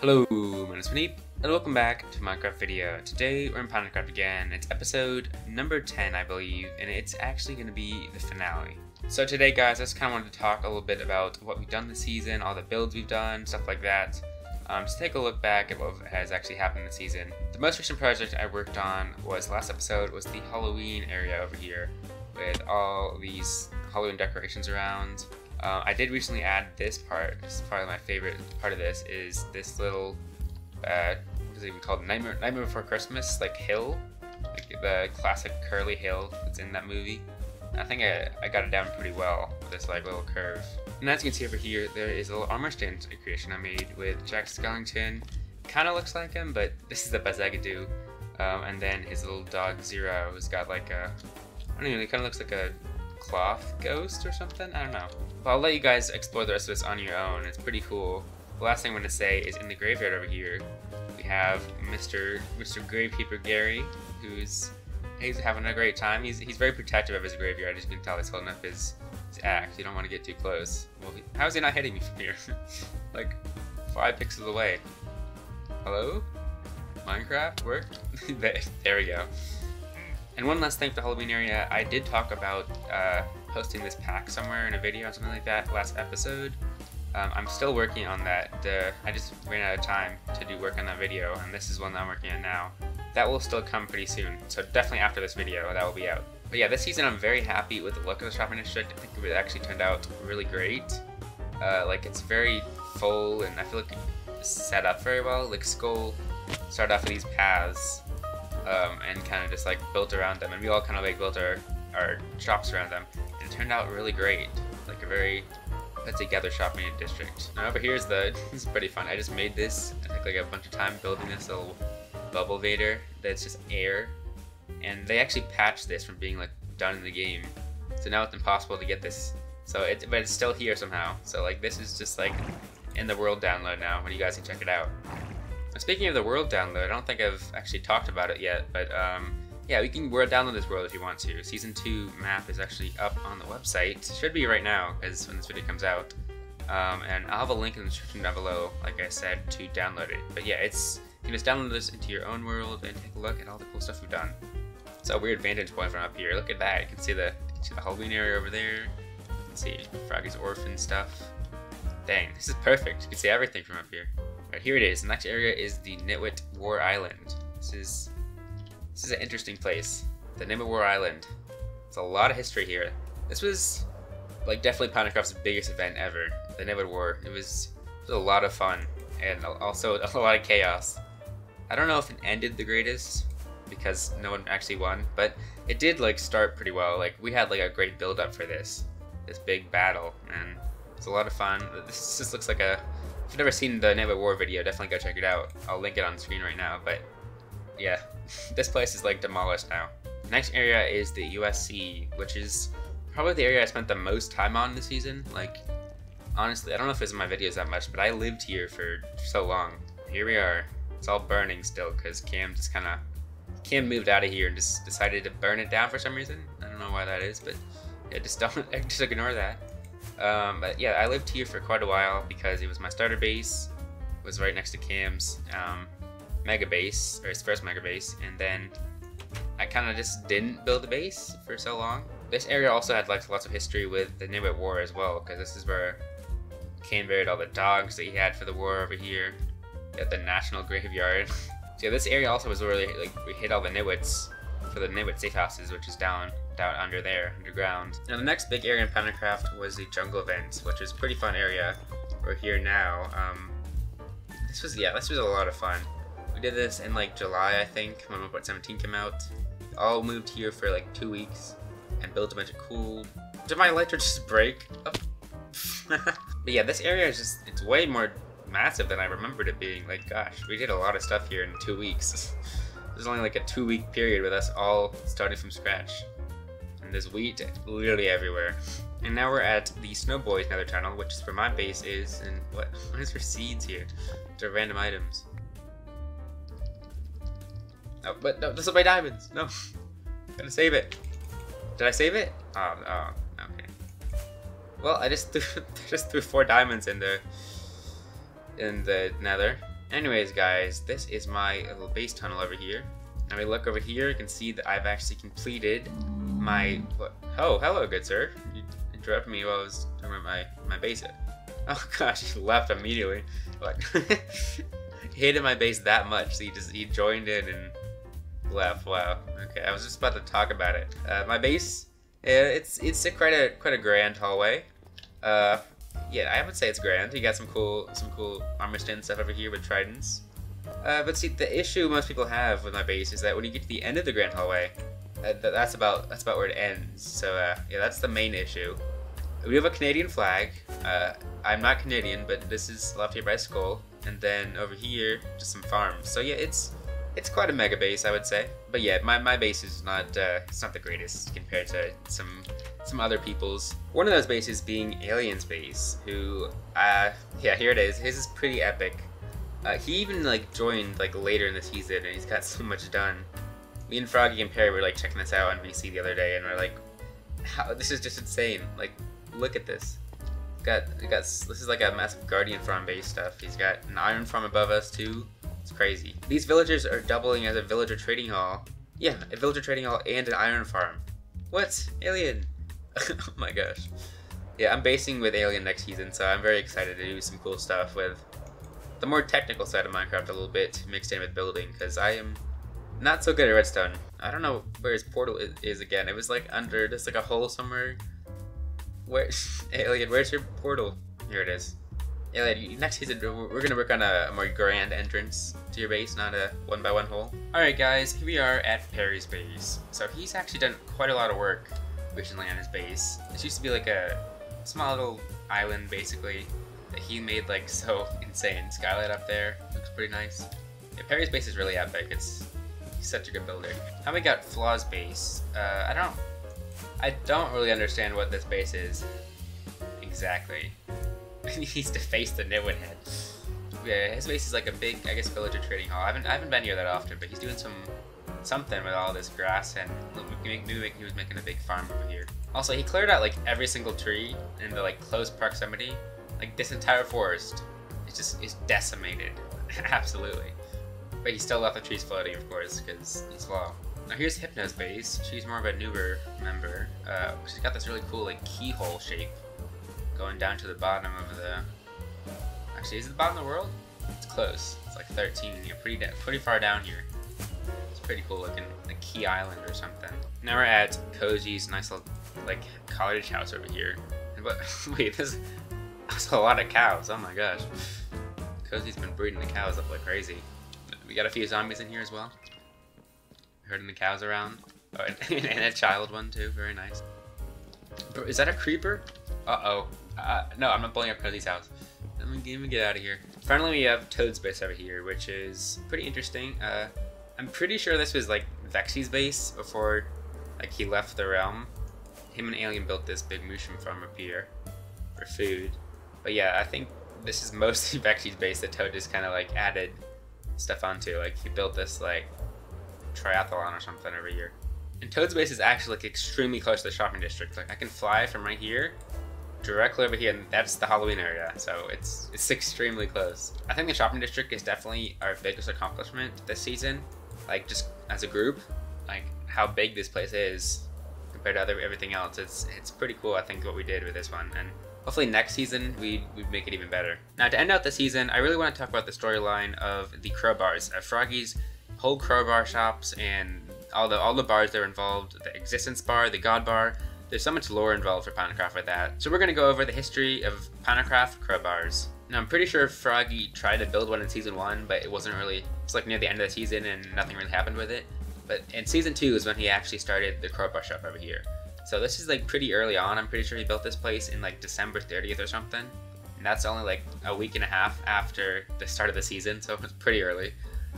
Hello, my name is Philippe, and welcome back to my Minecraft video. Today we're in PinaCraft again. It's episode number 10, I believe, and it's actually going to be the finale. So today, guys, I just kind of wanted to talk a little bit about what we've done this season, all the builds we've done, stuff like that. Just take a look back at what has actually happened this season. The most recent project I worked on was last episode was the Halloween area over here, with all these Halloween decorations around. I did recently add this part. This is probably my favorite part of this. Is this little, what is it even called? Nightmare Before Christmas, like hill, like the classic curly hill that's in that movie. I think I got it down pretty well with this like little curve. And as you can see over here, there is a little armor stand creation I made with Jack Skellington. Kind of looks like him, but this is the best I could do. And then his little dog Zero has got like a, I don't know, it kind of looks like a cloth ghost or something. I don't know. But I'll let you guys explore the rest of this on your own. It's pretty cool. The last thing I'm going to say is in the graveyard over here, we have Mr. Gravekeeper Gary, he's having a great time. He's very protective of his graveyard. As you can tell, he's holding up his axe. You don't want to get too close. Well, how is he not hitting me from here? Like 5 pixels away. Hello? Minecraft? Work? There we go. And one last thing for the Halloween area, I did talk about posting this pack somewhere in a video or something like that last episode. I'm still working on that. I just ran out of time to do work on that video, and this is one that I'm working on now. That will still come pretty soon, so definitely after this video that will be out. But yeah, this season I'm very happy with the look of the shopping district. I think it actually turned out really great. Like it's very full, and I feel like it's set up very well. Like Skull started off with these paths. And kind of just like built around them, and we all kind of like built our shops around them, and it turned out really great, like a very put together shopping district. Now over here is this is pretty fun. I just made this. I took like a bunch of time building this little bubble vader that's just air, and they actually patched this from being like done in the game, so now it's impossible to get this. So but it's still here somehow. So like this is just like in the world download now, when you guys can check it out. Speaking of the world download, I don't think I've actually talked about it yet, but yeah, we can download this world if you want to. Season 2 map is actually up on the website. It should be right now, because when this video comes out. And I'll have a link in the description down below, like I said, to download it. But yeah, you can just download this into your own world and take a look at all the cool stuff we've done. It's a weird vantage point from up here. Look at that. You can see the Halloween area over there. You can see Froggy's orphan stuff. Dang, this is perfect. You can see everything from up here. Right, here it is. The next area is the Nitwit War Island. This is an interesting place. The Nitwit War Island. There's a lot of history here. This was like definitely PinaCraft's biggest event ever. The Nitwit War. It was a lot of fun and also a lot of chaos. I don't know if it ended the greatest because no one actually won, but it did like start pretty well. Like we had like a great build up for this big battle, and it's a lot of fun. This just looks like a. If you've never seen the Nitwit War video, definitely go check it out. I'll link it on screen right now, but yeah, this place is like demolished now. The next area is the USC, which is probably the area I spent the most time on this season. Like, honestly, I don't know if it's in my videos that much, but I lived here for so long. Here we are. It's all burning still, because Cam moved out of here and just decided to burn it down for some reason. I don't know why that is, but yeah, just ignore that. But yeah, I lived here for quite a while because it was my starter base. It was right next to Cam's mega base, or his first mega base, and then I kind of just didn't build a base for so long. This area also had like lots of history with the Nitwit War as well, because this is where Cam buried all the dogs that he had for the war over here at the National Graveyard. So yeah, this area also was where we hid all the Nitwits for the Nitwit safe houses, which is down under there, underground. Now the next big area in PinaCraft was the jungle event, which was a pretty fun area. We're here now. This was a lot of fun. We did this in like July, I think, when 1.17 came out. All moved here for like 2 weeks and built a bunch of cool. Did my lighter just break? Oh. But yeah, this area is it's way more massive than I remembered it being. Like, gosh, we did a lot of stuff here in 2 weeks. There's only like a 2-week period with us all starting from scratch. There's wheat literally everywhere. And now we're at the Snow Boys nether tunnel, which is where my base is. And what is for seeds here? They're random items. Oh, but no, those are my diamonds. No, gotta save it. Did I save it? Oh, okay. Well, I just threw 4 diamonds in the nether, Anyways, guys, this is my little base tunnel over here. Now we look over here, you can see that I've actually completed my... Oh, hello, good sir. You interrupted me while I was talking about my base. Oh gosh, he left immediately. What? He hated my base that much, so he joined in and left. Wow. Okay, I was just about to talk about it. My base, it's quite a grand hallway. Yeah, I would say it's grand. You got some cool armor stand stuff over here with tridents. But see, the issue most people have with my base is that when you get to the end of the grand hallway, that's about where it ends. So yeah, that's the main issue. We have a Canadian flag. I'm not Canadian, but this is left here by Skull, and then over here just some farms. So yeah, it's quite a mega base, I would say. But yeah, my base is not it's not the greatest compared to some other people's. One of those bases being Alien's base, who yeah, here it is. His is pretty epic. He even like joined like later in the season, and he's got so much done. Me and Froggy and Perry were like checking this out on VC the other day, and we're like, "How? This is just insane! Like, look at this. This is like a massive Guardian farm base stuff. He's got an iron farm above us too. It's crazy. These villagers are doubling as a villager trading hall. Yeah, a villager trading hall and an iron farm. What? Alien? Oh my gosh. Yeah, I'm basing with Alien next season, so I'm very excited to do some cool stuff with the more technical side of Minecraft a little bit mixed in with building, because I am not so good at redstone. I don't know where his portal is again. It was like under, just like a hole somewhere. Where, Alien, where's your portal? Here it is. Alien, next season we're gonna work on a more grand entrance to your base, not a one-by-one hole. Alright guys, here we are at Perry's base. So he's actually done quite a lot of work recently on his base. This used to be like a small little island basically that he made like so insane. Skylight up there, looks pretty nice. Yeah, Perry's base is really epic. He's such a good builder. How we got Flaw's base? I don't really understand what this base is exactly. He needs to face the Nitwit head. Yeah, his base is like a big, I guess, villager trading hall. I haven't been here that often, but he's doing something with all this grass, and he was making a big farm over here. Also, he cleared out like every single tree in the like close proximity. Like this entire forest is decimated. Absolutely. But he still left the trees floating, of course, because he's Flaw. Now here's Hypno's base. She's more of a newer member. She's got this really cool like keyhole shape going down to the bottom of the... Actually, is it the bottom of the world? It's close. It's like 13. You're pretty far down here. It's pretty cool looking, like Key Island or something. Now we're at Koji's nice little like cottage house over here. But wait, that's a lot of cows. Oh my gosh. Koji's been breeding the cows up like crazy. We got a few zombies in here as well. Herding the cows around. Oh, and a child one too. Very nice. Bro, is that a creeper? Uh-oh. No, I'm not blowing up Cody's house. Let me get out of here. Finally, we have Toad's base over here, which is pretty interesting. I'm pretty sure this was like Vexy's base before like he left the realm. Him and Alien built this big mushroom farm up here for food. But yeah, I think this is mostly Vexy's base that Toad just kind of like added stuff onto. Like he built this like triathlon or something over here. And Toad's base is actually like extremely close to the shopping district. Like I can fly from right here directly over here, and that's the Halloween area. So it's extremely close. I think the shopping district is definitely our biggest accomplishment this season. Like just as a group, like how big this place is compared to everything else. It's pretty cool. I think what we did with this one, and hopefully next season we make it even better. Now to end out the season, I really want to talk about the storyline of the crowbars. Froggy's whole crowbar shops and all the bars that are involved, the existence bar, the god bar. There's so much lore involved for PinaCraft with that. So we're going to go over the history of PinaCraft crowbars. Now I'm pretty sure Froggy tried to build one in season 1, but it wasn't really, it's like near the end of the season and nothing really happened with it. But in season 2 is when he actually started the crowbar shop over here. So this is like pretty early on. I'm pretty sure he built this place in like December 30th or something. And that's only like a week and a half after the start of the season, so it's pretty early.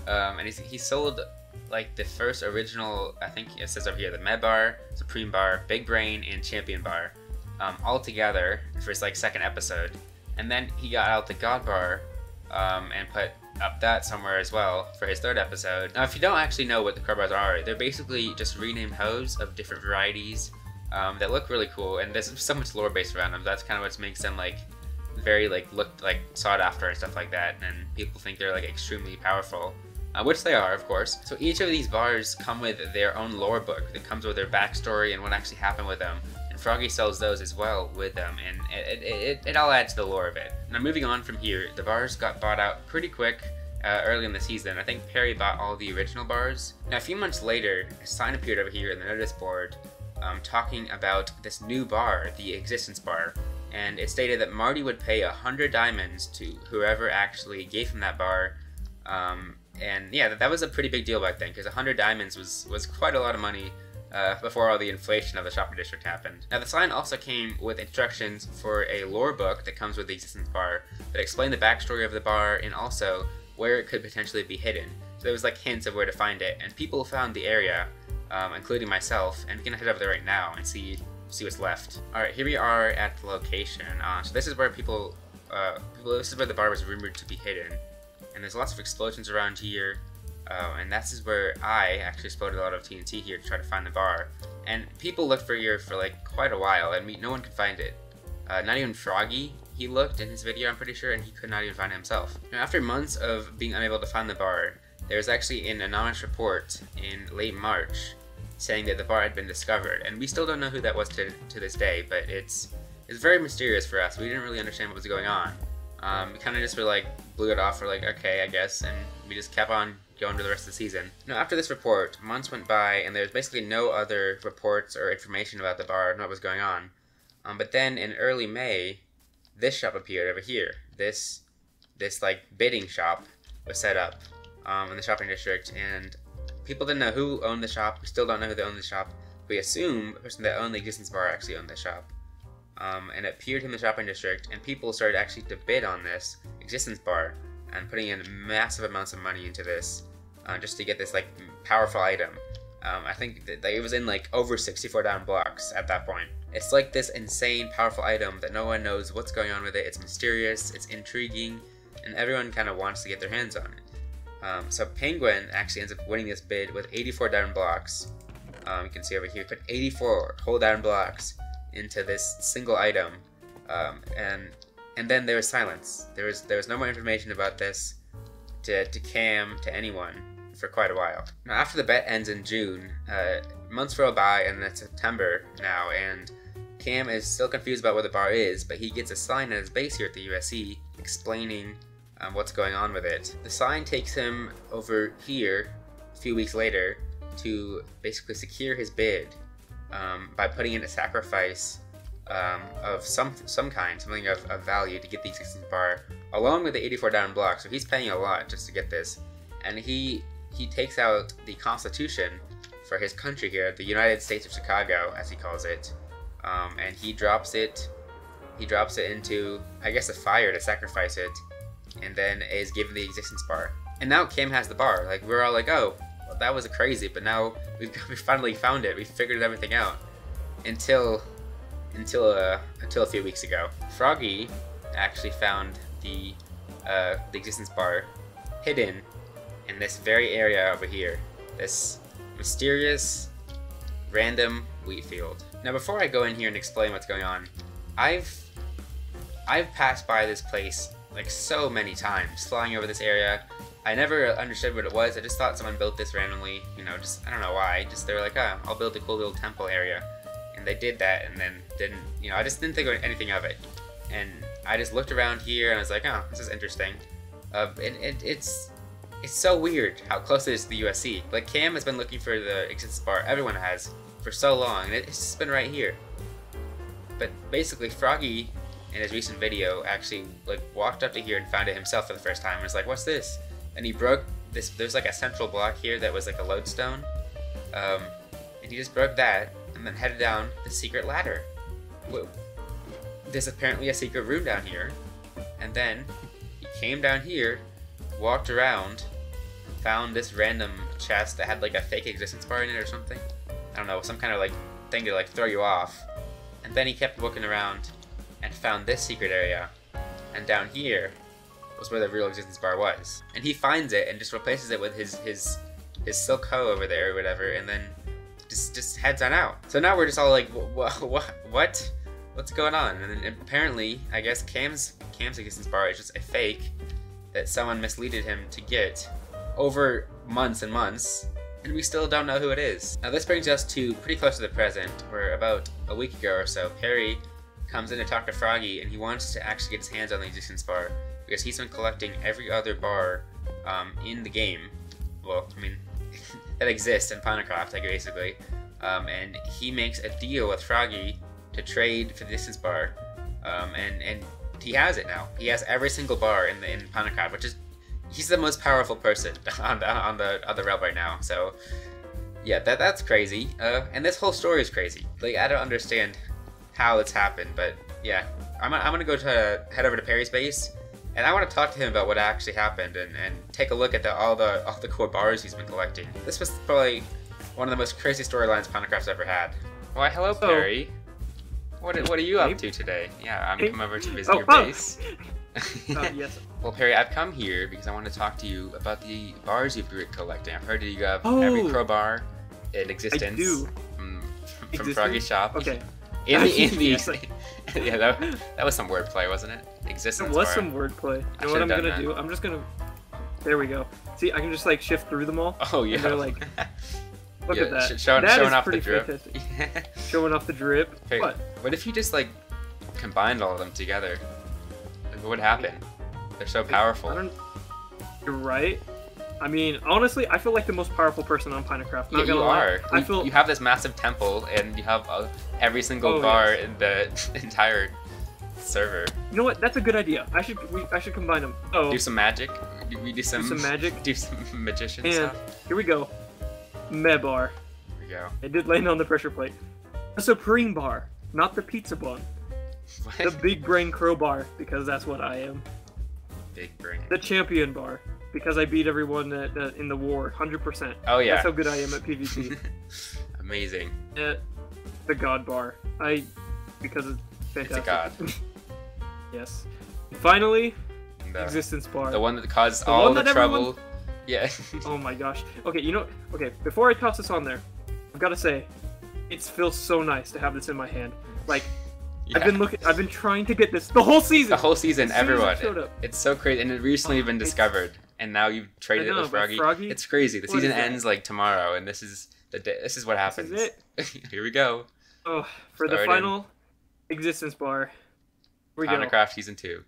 And he sold like the first original, I think it says over here, the Med Bar, Supreme Bar, Big Brain, and Champion Bar, all together for his like second episode. And then he got out the God Bar and put up that somewhere as well for his third episode. Now if you don't actually know what the crowbars are, they're basically just renamed hose of different varieties that look really cool, and there's so much lore based around them. That's kind of what makes them like very like looked like sought after and stuff like that, and people think they're like extremely powerful, which they are, of course. So each of these bars come with their own lore book that comes with their backstory and what actually happened with them. And Froggy sells those as well with them, and it all adds to the lore of it. Now moving on from here, the bars got bought out pretty quick early in the season. I think Perry bought all the original bars. Now a few months later, a sign appeared over here in the notice board talking about this new bar, the Existence Bar. And it stated that Marty would pay 100 diamonds to whoever actually gave him that bar. And yeah, that was a pretty big deal back then, because 100 diamonds was quite a lot of money before all the inflation of the shopping district happened. Now the sign also came with instructions for a lore book that comes with the Existence Bar that explained the backstory of the bar and also where it could potentially be hidden. So there was like hints of where to find it, and people found the area, including myself, and we can head over there right now and see what's left. Alright, here we are at the location. So this is where this is where the bar was rumored to be hidden. And there's lots of explosions around here, and this is where I actually exploded a lot of TNT here to try to find the bar. And people looked for here for like quite a while, and no one could find it. Not even Froggy, he looked in his video, I'm pretty sure, and he could not even find it himself. Now, after months of being unable to find the bar, there was actually an anonymous report in late March saying that the bar had been discovered, and we still don't know who that was to this day, but it's very mysterious for us. We didn't really understand what was going on. We kind of just were like, blew it off, we're like, okay, I guess, and we just kept on going to the rest of the season. Now, after this report, months went by, and there's basically no other reports or information about the bar and what was going on. But then in early May, this shop appeared over here. This like bidding shop was set up in the shopping district, and people didn't know who owned the shop. We still don't know who owned the shop. We assume the person that owned the Existence Bar actually owned the shop. And it appeared in the shopping district, and people started actually to bid on this Existence Bar and putting in massive amounts of money into this just to get this like powerful item. I think that it was in like over 64 diamond blocks at that point. It's like this insane powerful item that no one knows what's going on with it. It's mysterious, it's intriguing, and everyone kind of wants to get their hands on it. So Penguin actually ends up winning this bid with 84 diamond blocks. You can see over here, put 84 whole diamond blocks into this single item, and then there was silence. There was no more information about this to Cam, to anyone, for quite a while. Now after the bet ends in June, months roll by and it's September now, and Cam is still confused about where the bar is, but he gets a sign at his base here at the USC explaining what's going on with it. The sign takes him over here a few weeks later to basically secure his bid by putting in a sacrifice of some kind, something of value to get the Existence Bar, along with the 84 diamond blocks. So he's paying a lot just to get this, and he takes out the Constitution for his country here, the United States of Chicago, as he calls it, and he drops it into, I guess, a fire to sacrifice it, and then is given the Existence Bar. And now Cam has the bar. Like, we're all like, oh, well, that was crazy, but now we finally found it. We figured everything out. Until a few weeks ago, Froggy actually found the Existence Bar hidden in this very area over here, this mysterious random wheat field. Now before I go in here and explain what's going on, I've passed by this place like so many times, flying over this area. I never understood what it was. I just thought someone built this randomly, you know, just, I don't know why, just they were like, oh, I'll build a cool little temple area. And they did that, and then didn't, you know, I just didn't think anything of it. And I just looked around here and I was like, oh, this is interesting. And it's so weird how close it is to the USC. Like, Cam has been looking for the Existence Bar, everyone has, for so long, and it's just been right here. But basically, Froggy, in his recent video, actually like walked up to here and found it himself for the first time and was like, what's this? And he broke this, there's like a central block here that was like a lodestone, and he just broke that and then headed down the secret ladder. There's apparently a secret room down here, and then he came down here, walked around, found this random chest that had like a fake Existence Bar in it or something. I don't know, some kind of like thing to like throw you off. And then he kept looking around and found this secret area, and down here was where the real Existence Bar was. And he finds it and just replaces it with his silk hoe over there or whatever, and then just heads on out. So now we're just all like, what? what's going on? And then apparently, I guess Cam's existence bar is just a fake that someone misleaded him to get over months and months, and we still don't know who it is. Now this brings us to pretty close to the present, where about a week ago or so, Perry comes in to talk to Froggy, and he wants to actually get his hands on the existence bar because he's been collecting every other bar in the game. Well, I mean, that exists in PinaCraft, like, basically. And he makes a deal with Froggy to trade for the distance bar, and he has it now. He has every single bar in PinaCraft, which is, he's the most powerful person on the realm right now. So yeah, that's crazy. And this whole story is crazy. Like, I don't understand how it's happened, but yeah, I'm gonna go to head over to Perry's base, and I want to talk to him about what actually happened and take a look at all the cool bars he's been collecting. This was probably one of the most crazy storylines PinaCraft's ever had. Why, hello, Perry. What are you up to today? Yeah, I'm come over to visit your base. Yes. Well, Perry, I've come here because I want to talk to you about the bars you've been collecting. I've heard that you have every crowbar in existence. I do. From Froggy's shop. Okay. In the yeah, that was some wordplay, wasn't it? Existence. It was some wordplay. You know what I'm gonna do? I'm just gonna. There we go. See, I can just like shift through them all. Oh yeah. And they're like. Look at that. Showing off the drip. Showing off the drip. Okay, what if you just like combined all of them together? Like, what would happen? They're so powerful. You're right. I mean, honestly, I feel like the most powerful person on PinaCraft. Yeah, you are. You have this massive temple, and you have every single bar in the entire server. You know what? That's a good idea. I should combine them. Oh. Do some magic. We do some magic. Do some magician and stuff. Here we go. Mebar. Here we go. It did land on the pressure plate. A supreme bar, not the pizza bun. What? The big brain crowbar, because that's what I am. Big brain. The champion bar, because I beat everyone in the war, 100%. Oh yeah. That's how good I am at PvP. Amazing. The god bar, because it's fantastic. It's a god. Yes. And finally, existence bar. The one that caused all the trouble. Yeah. Oh my gosh. Okay, before I toss this on there, I've got to say, it feels so nice to have this in my hand. Like, yeah. I've been trying to get this the whole season. The whole season, everyone. It's so crazy, and it recently been discovered, and now you've traded it with Froggy. It's crazy. The season ends like tomorrow, and this is what happens. This is it. Here we go. Oh, for the final existence bar. Here we go. PinaCraft Season 2.